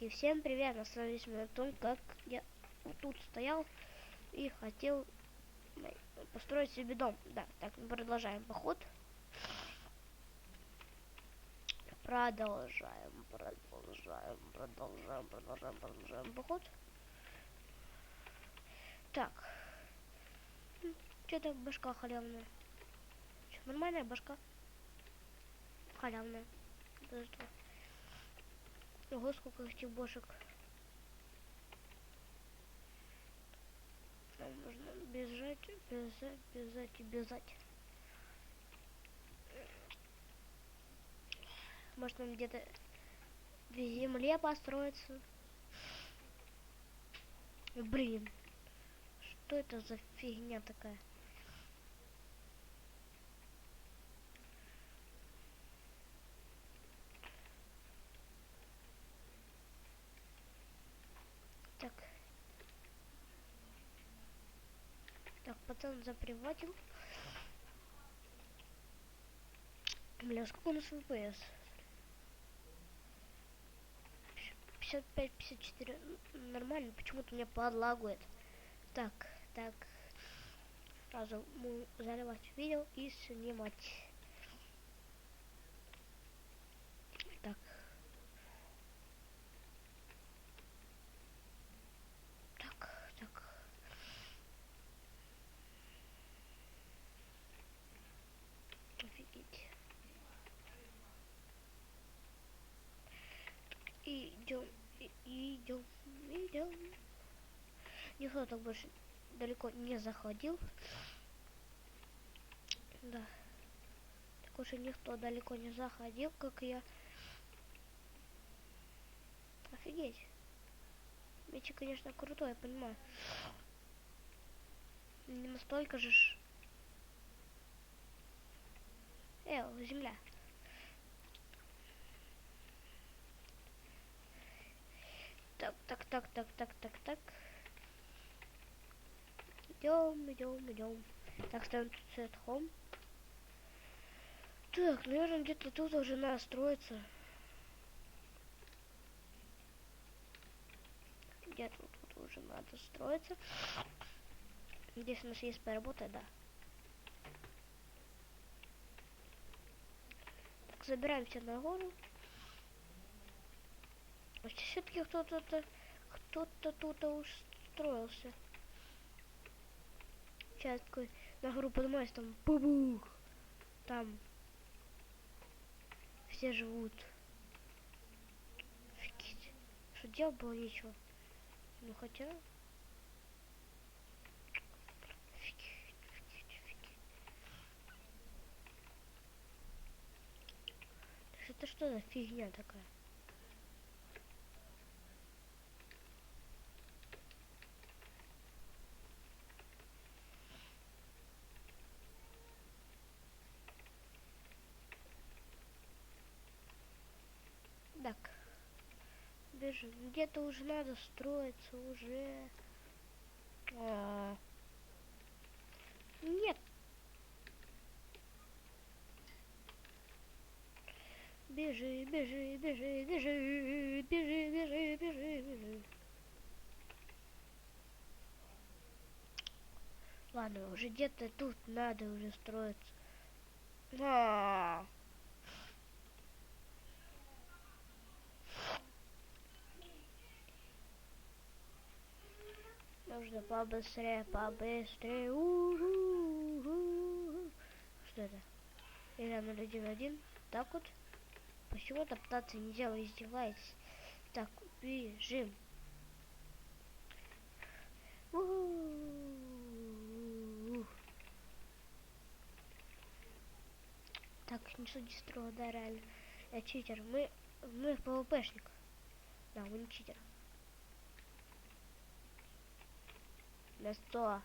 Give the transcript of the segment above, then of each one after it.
ребятки, всем привет! Остановились мы на том, как я вот тут стоял и хотел построить себе дом. Да, так, продолжаем поход. Продолжаем поход. Так, что-то башка халявная. Что, нормальная башка? Халявная. Ого, сколько этих бошек. Нам нужно бежать. Может, нам где-то в земле построиться. Блин, что это за фигня такая? Так, пацан заприватил. Бля, сколько у нас FPS? 55-54. Нормально, почему-то меня подлагует. Так. Сразу заливать видео и снимать. Так. Офигеть. Идем. Никто так больше далеко не заходил. Да. Так уж и никто далеко не заходил, как я. Офигеть. Меч, конечно, крутой, я понимаю. Не настолько же... земля. Так. Идем. Так, ставим тут set home. Так, наверное, где-то тут уже надо строиться. Где-то тут уже надо строиться. Здесь у нас есть поработать, да. Так, забираемся на гору. Все-таки кто-то тут устроился. Сейчас такой на гору поднимаюсь, там бубух. Там все живут. Офигеть. Что делать было нечего. Ну хотя... Офигеть. Это что за фигня такая? Так. Бежим. Где-то уже надо строиться, уже. Нет. Бежи. Ладно, уже где-то тут надо уже строиться. Нужно побыстрее. Что это? Игра 0-1-1. Так вот. Почему топтаться нельзя, вы издеваетесь? Так, бежим. Так, не суди строго, да, реально. Я читер. Мы ПВПшник. Да, мы не читер. На 100.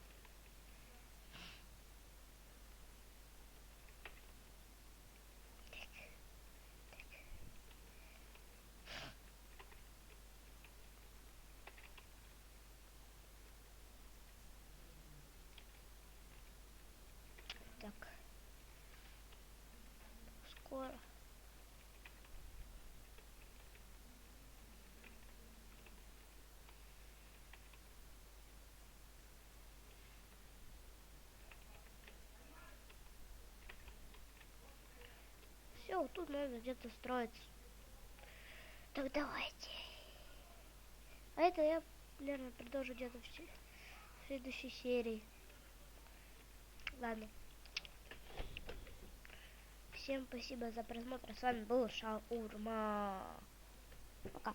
Так. Скоро. вот тут надо где-то строиться. Так давайте. А это я, наверное, продолжу где-то в следующей серии. Ладно. Всем спасибо за просмотр. С вами был Шаурма. Пока.